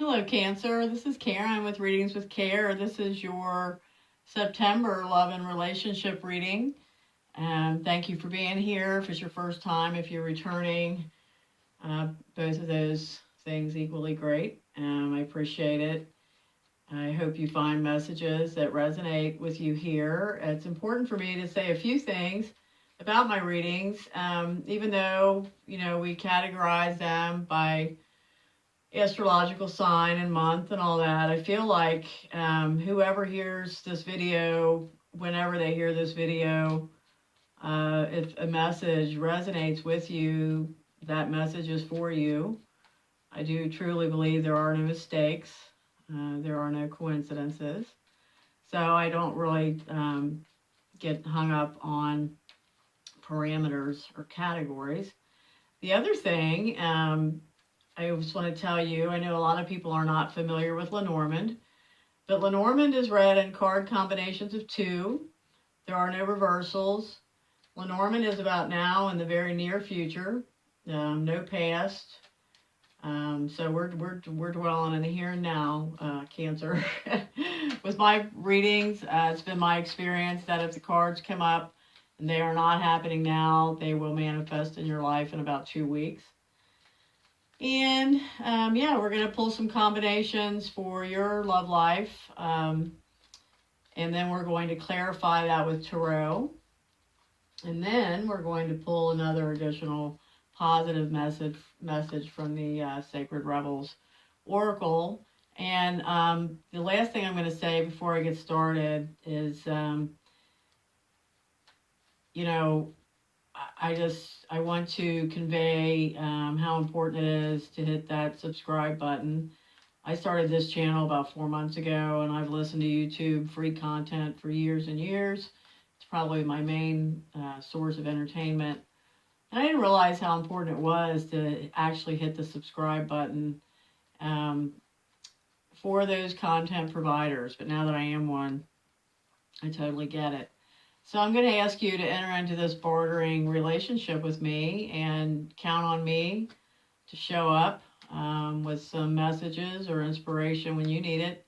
Hello, Cancer. This is Karen with Readings with Care. This is your September love and relationship reading. Thank you for being here. If it's your first time, if you're returning, both of those things equally great. I appreciate it. I hope you find messages that resonate with you here. It's important for me to say a few things about my readings, even though, we categorize them by astrological sign and month and all that. I feel like whoever hears this video, whenever they hear this video, if a message resonates with you, that message is for you. I do truly believe there are no mistakes. There are no coincidences. So I don't really get hung up on parameters or categories. The other thing, I just want to tell you, I know a lot of people are not familiar with Lenormand, but Lenormand is read in card combinations of 2. There are no reversals. Lenormand is about now and the very near future, no past. So we're dwelling in the here and now, Cancer. With my readings, it's been my experience that if the cards come up and they are not happening now, they will manifest in your life in about 2 weeks. And we're going to pull some combinations for your love life. And then we're going to clarify that with Tarot. And then we're going to pull another additional positive message from the Sacred Rebels Oracle. And the last thing I'm going to say before I get started is, I want to convey how important it is to hit that subscribe button. I started this channel about 4 months ago, and I've listened to YouTube free content for years and years. It's probably my main source of entertainment. And I didn't realize how important it was to actually hit the subscribe button for those content providers. But now that I am one, I totally get it. So I'm going to ask you to enter into this bartering relationship with me and count on me to show up with some messages or inspiration when you need it.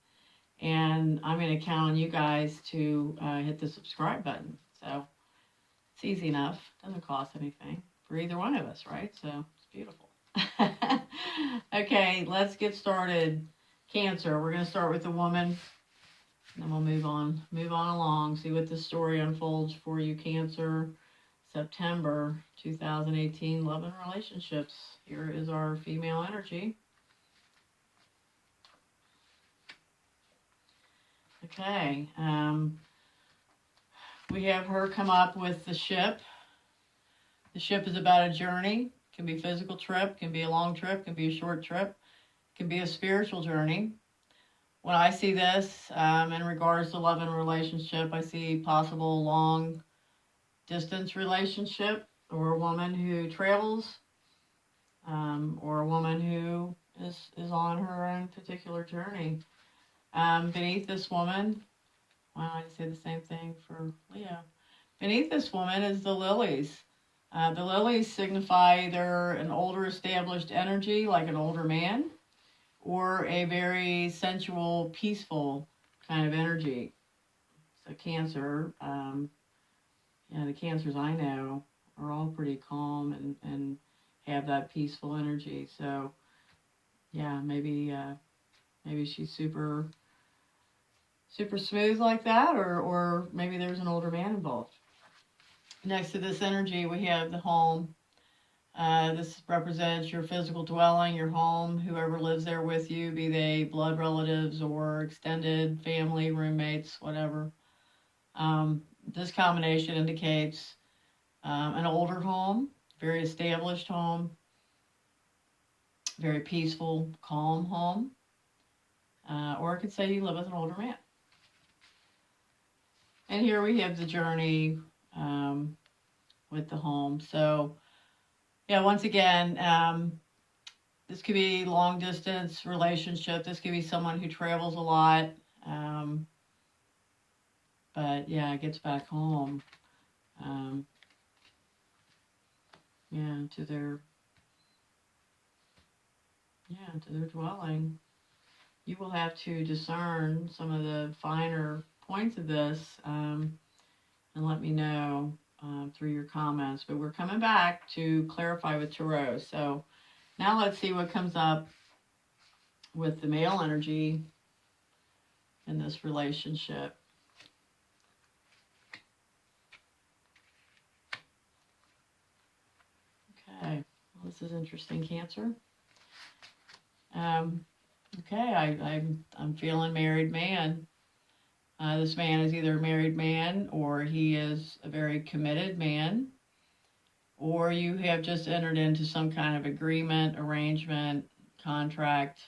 And I'm going to count on you guys to hit the subscribe button. So it's easy enough. Doesn't cost anything for either one of us, right? So it's beautiful. Okay, let's get started. Cancer, we're going to start with the woman. And then we'll move on along, see what the story unfolds for you, Cancer. September 2018, love and relationships. Here is our female energy. Okay, we have her come up with the ship. The ship is about a journey. It can be a physical trip, can be a long trip, can be a short trip, can be a spiritual journey. When I see this in regards to love and relationship, I see possible long distance relationship, or a woman who travels, or a woman who is on her own particular journey. Beneath this woman, well, I say the same thing for Leo. Beneath this woman is the lilies. The lilies signify either an older established energy, like an older man, or a very sensual, peaceful kind of energy. So Cancer, the Cancers I know are all pretty calm and have that peaceful energy. So, yeah, maybe she's super smooth like that, or maybe there's an older man involved. Next to this energy, we have the home. This represents your physical dwelling, your home, whoever lives there with you, be they blood relatives or extended family, roommates, whatever. This combination indicates an older home, very established home, very peaceful, calm home. Or it could say you live with an older man. And here we have the journey with the home. So, yeah, once again, this could be long distance relationship. This could be someone who travels a lot. But yeah, it gets back home. To their dwelling. you will have to discern some of the finer points of this, and let me know through your comments. But we're coming back to clarify with Tarot. So now let's see what comes up with the male energy in this relationship. Okay, well, this is interesting, Cancer. Okay, I'm feeling married man. This man is either a married man, or he is a very committed man, or you have just entered into some kind of agreement, arrangement, contract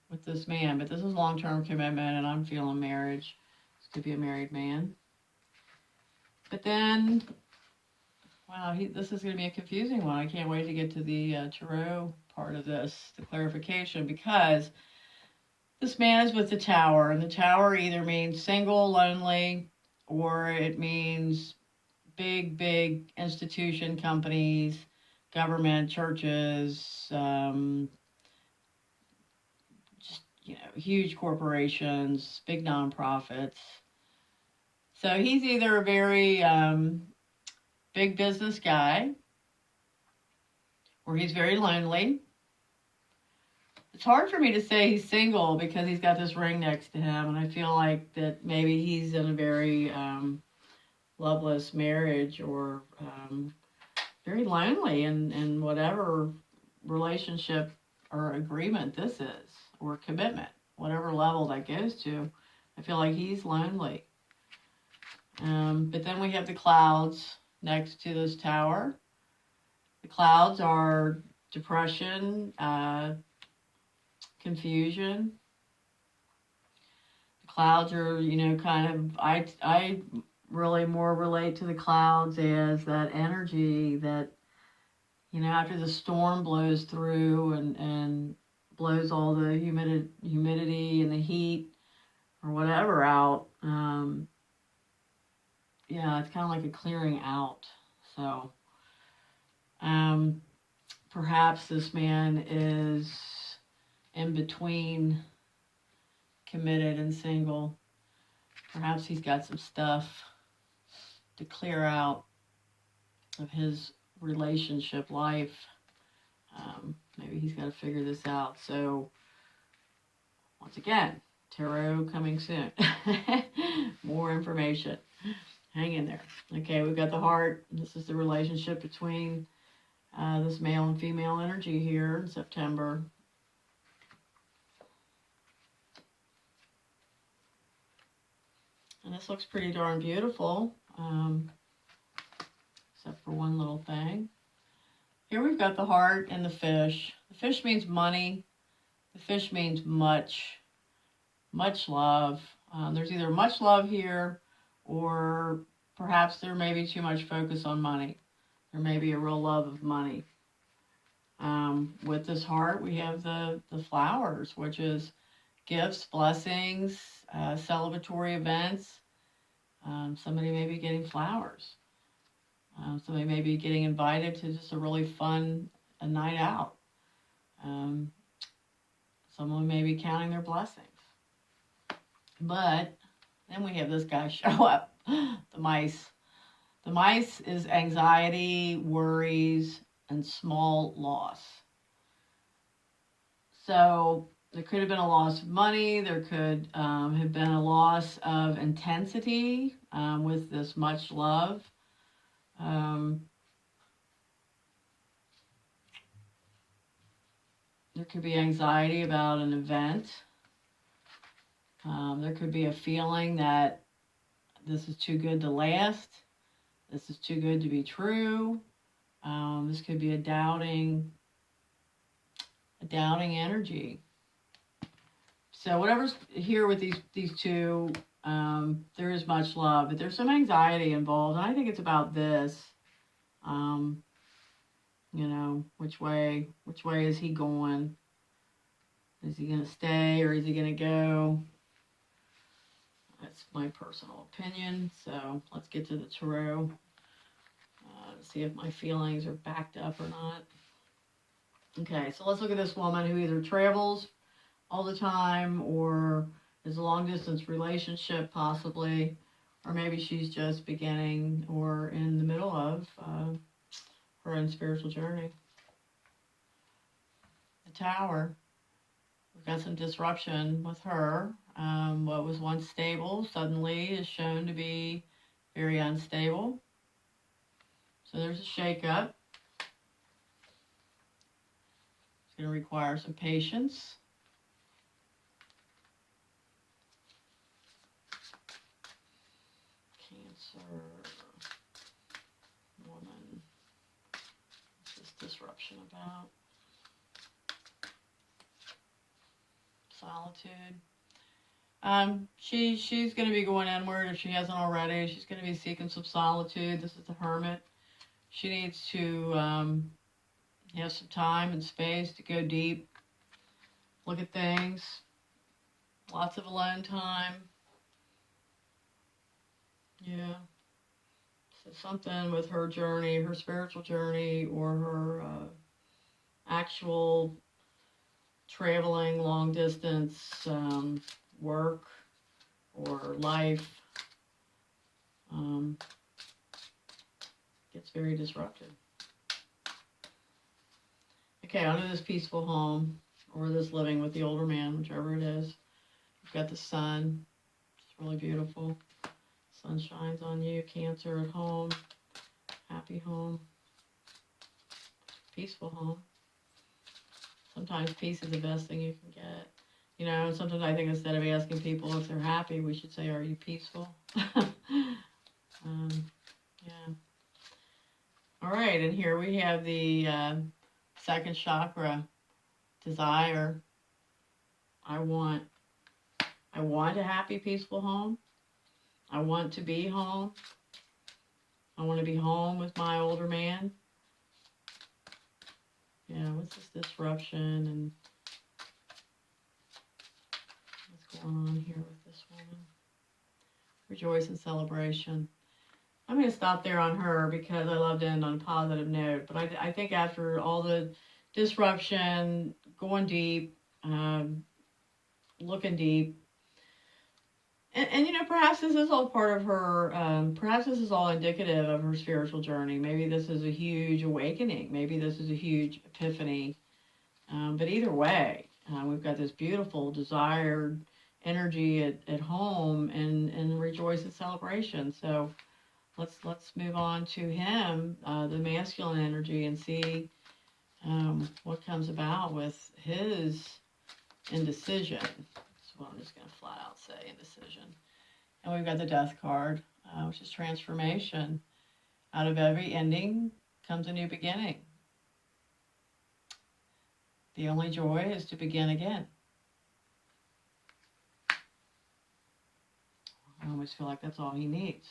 with this man. But this is long-term commitment, and I'm feeling marriage. This could be a married man. But then, wow, this is going to be a confusing one. I can't wait to get to the tarot part of this, the clarification, because this man is with the Tower, and the Tower either means single, lonely, or it means big, big institution, companies, government, churches, just, huge corporations, big nonprofits. So he's either a very big business guy, or he's very lonely. It's hard for me to say he's single because he's got this ring next to him, and I feel like that maybe he's in a very loveless marriage, or very lonely in whatever relationship or agreement this is, or commitment, whatever level that goes to. I feel like he's lonely. But then we have the clouds next to this Tower. The clouds are depression, confusion. The clouds are, kind of, I really more relate to the clouds as that energy that, after the storm blows through and blows all the humidity and the heat or whatever out, it's kind of like a clearing out. So perhaps this man is in between committed and single. Perhaps he's got some stuff to clear out of his relationship life. Maybe he's got to figure this out. So once again, tarot coming soon. More information. Hang in there. Okay, we've got the heart. This is the relationship between this male and female energy here in September. And this looks pretty darn beautiful, except for one little thing. Here we've got the heart and the fish. The fish means money. The fish means much love. There's either much love here, or perhaps there may be too much focus on money. There may be a real love of money. With this heart, we have the flowers, which is gifts, blessings, celebratory events. Somebody may be getting flowers. Somebody may be getting invited to just a really fun night out. Someone may be counting their blessings. But then we have this guy show up, the mice. The mice is anxiety, worries, and small loss. So there could have been a loss of money. There could have been a loss of intensity with this much love. There could be anxiety about an event. There could be a feeling that this is too good to last. This is too good to be true. This could be a doubting energy. So whatever's here with these two, there is much love, but there's some anxiety involved. And I think it's about this. Which way is he going? Is he going to stay, or is he going to go? That's my personal opinion. So let's get to the tarot. See if my feelings are backed up or not. Okay, so let's look at this woman who either travels all the time or is a long distance relationship possibly, or maybe she's just beginning or in the middle of her own spiritual journey. The Tower. We've got some disruption with her. What was once stable suddenly is shown to be very unstable. So there's a shakeup. It's going to require some patience. Cancer woman. What's this disruption about? Solitude. She's going to be going inward if she hasn't already. She's going to be seeking some solitude. This is the Hermit. She needs to have some time and space to go deep, look at things. Lots of alone time. Yeah. So something with her journey, her spiritual journey, or her actual traveling long distance work or life gets very disrupted. Okay, onto this peaceful home, or this living with the older man, whichever it is. You've got the sun. It's really beautiful. Sun shines on you. Cancer at home. Happy home. Peaceful home. Sometimes peace is the best thing you can get. You know, and sometimes I think instead of asking people if they're happy, we should say, are you peaceful? Yeah. All right, and here we have the second chakra, desire. I want a happy, peaceful home. I want to be home. I want to be home with my older man. Yeah, what's this disruption and what's going on here with this woman? Rejoice and celebration. I'm going to stop there on her because I love to end on a positive note. But I think after all the disruption, going deep, looking deep, and you know, perhaps this is all part of her, perhaps this is all indicative of her spiritual journey. Maybe this is a huge awakening. Maybe this is a huge epiphany. But either way, we've got this beautiful, desired energy at home and rejoice and celebration. So let's move on to him, the masculine energy, and see what comes about with his indecision. That's what I'm just going to flat out say, indecision. And we've got the Death card, which is transformation. Out of every ending comes a new beginning. The only joy is to begin again. I almost feel like that's all he needs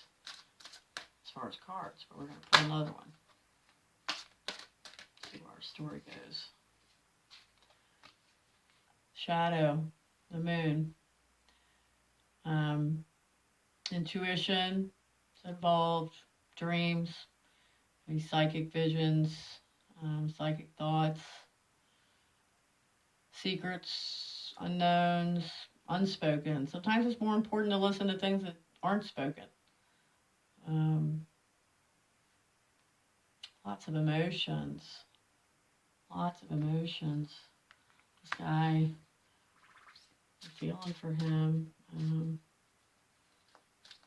as far as cards, but we're going to put another one. See where our story goes. Shadow, the moon. Intuition is involved, dreams, maybe psychic visions, psychic thoughts, secrets, unknowns, unspoken. Sometimes it's more important to listen to things that aren't spoken. Lots of emotions. Lots of emotions. This guy, I'm feeling for him.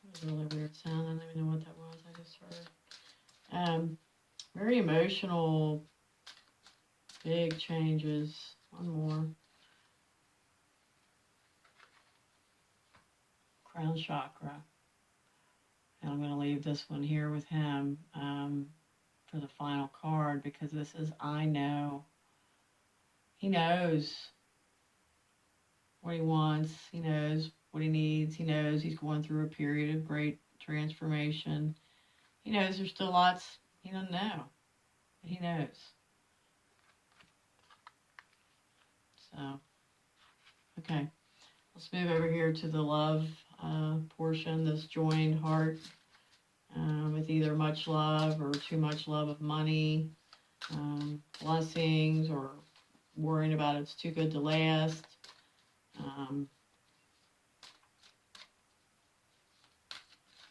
That was a really weird sound. I don't even know what that was. I just heard. Very emotional, big changes. One more. Crown chakra. And I'm going to leave this one here with him for the final card because this is I know. He knows what he wants. He knows what he needs. He knows he's going through a period of great transformation. He knows there's still lots he doesn't know, but he knows. So, okay. Let's move over here to the love portion, this joined heart with either much love or too much love of money, blessings or worrying about it's too good to last.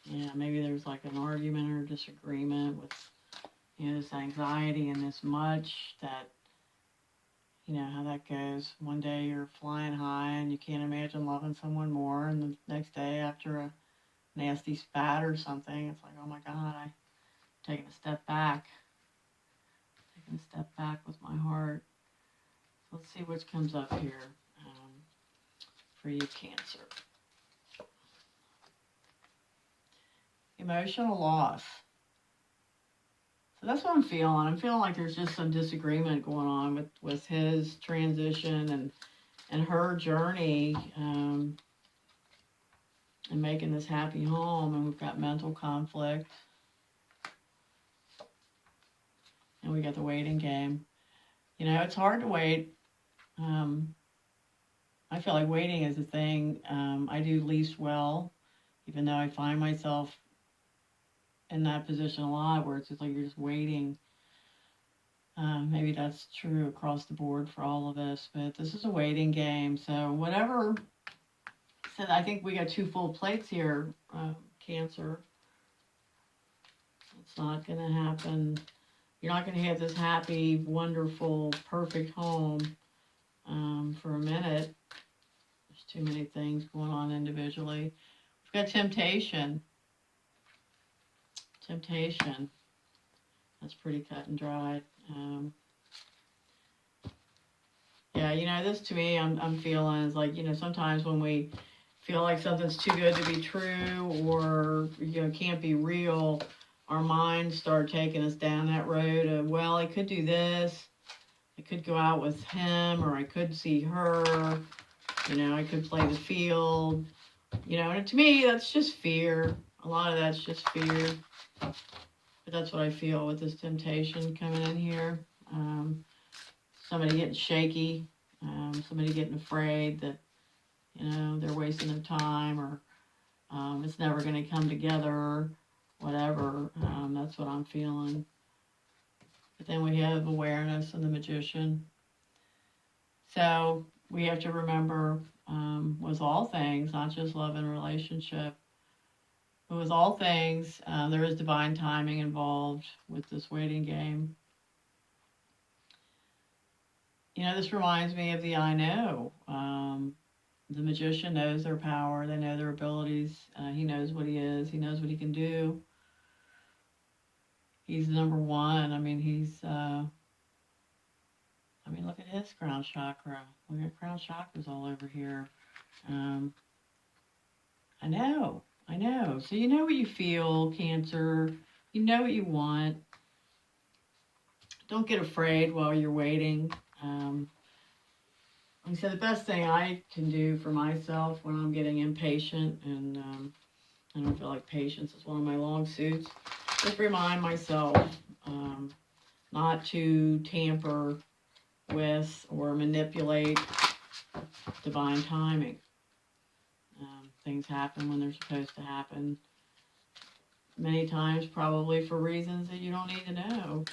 Yeah, maybe there's like an argument or disagreement with, this anxiety and this much that, how that goes. One day you're flying high and you can't imagine loving someone more, and the next day after a nasty spat or something, it's like, oh my God, I'm taking a step back with my heart. So let's see what comes up here for you, Cancer. Emotional loss. So that's what I'm feeling. I'm feeling like there's just some disagreement going on with his transition and her journey and making this happy home. And we've got mental conflict. And we got the waiting game. It's hard to wait. I feel like waiting is a thing I do least well, even though I find myself in that position a lot where it's just like you're just waiting. Maybe that's true across the board for all of us, but this is a waiting game. So whatever. So I think we got 2 full plates here, Cancer. It's not going to happen. You're not going to have this happy, wonderful, perfect home for a minute. There's too many things going on individually. We've got temptation. Temptation. That's pretty cut and dried. Yeah, this to me, I'm feeling is like, sometimes when we feel like something's too good to be true or, can't be real, our minds start taking us down that road of, well, I could do this. I could go out with him, or I could see her. I could play the field. And to me, that's just fear. A lot of that's just fear. But that's what I feel with this temptation coming in here. Somebody getting shaky. Somebody getting afraid that, they're wasting their time, or it's never going to come together, whatever. That's what I'm feeling. But then we have awareness and the Magician. So we have to remember, with all things, not just love and relationship, but with all things, there is divine timing involved with this waiting game. This reminds me of the I know. The Magician knows their power. They know their abilities. He knows what he is. He knows what he can do. He's number one. Look at his crown chakra. We got crown chakras all over here. I know. So you know what you feel, Cancer. You know what you want. Don't get afraid while you're waiting. So the best thing I can do for myself when I'm getting impatient, and I don't feel like patience is one of my long suits, just remind myself not to tamper with or manipulate divine timing. Things happen when they're supposed to happen. Many times probably for reasons that you don't need to know.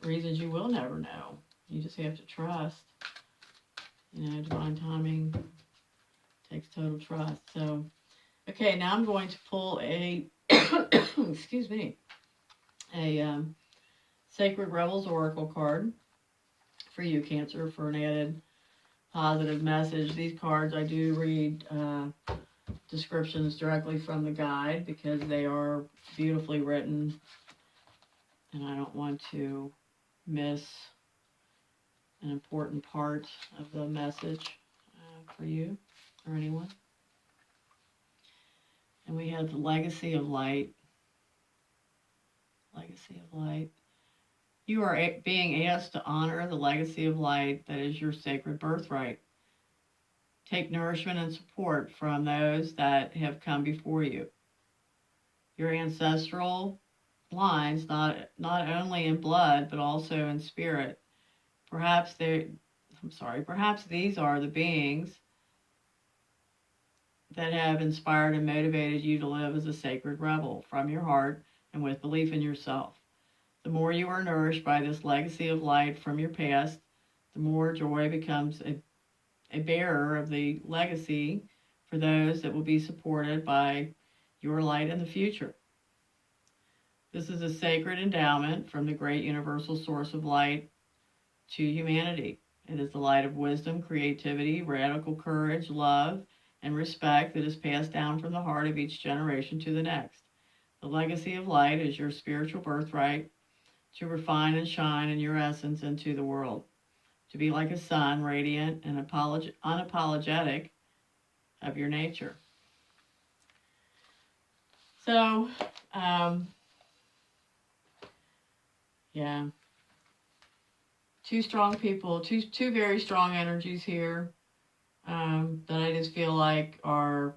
Reasons you will never know. You just have to trust. Divine timing takes total trust. So, okay, now I'm going to pull a, excuse me, a Sacred Rebels Oracle card for you, Cancer, for an added positive message. These cards, I do read descriptions directly from the guide because they are beautifully written, and I don't want to miss an important part of the message for you or anyone. And we have the Legacy of Light. Legacy of Light. You are being asked to honor the legacy of light that is your sacred birthright. Take nourishment and support from those that have come before you. Your ancestral lines, not only in blood, but also in spirit. Perhaps these are the beings that have inspired and motivated you to live as a sacred rebel from your heart and with belief in yourself. The more you are nourished by this legacy of light from your past, the more joy becomes a bearer of the legacy for those that will be supported by your light in the future. This is a sacred endowment from the great universal source of light to humanity. It is the light of wisdom, creativity, radical courage, love, and respect that is passed down from the heart of each generation to the next. The legacy of light is your spiritual birthright to refine and shine in your essence into the world, to be like a sun, radiant and unapologetic of your nature. So, yeah, two strong people, two very strong energies here that I just feel like are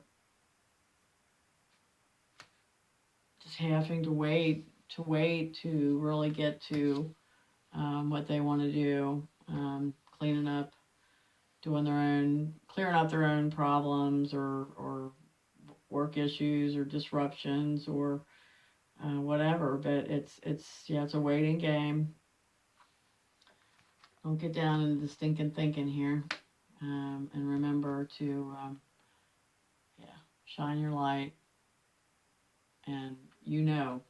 just having to wait to really get to what they want to do, cleaning up, clearing up their own problems or work issues or disruptions or whatever. But it's a waiting game. Don't get down into the stinking thinking here, and remember to shine your light, and you know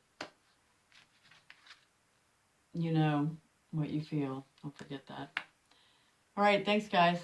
what you feel. Don't forget that. All right, thanks guys.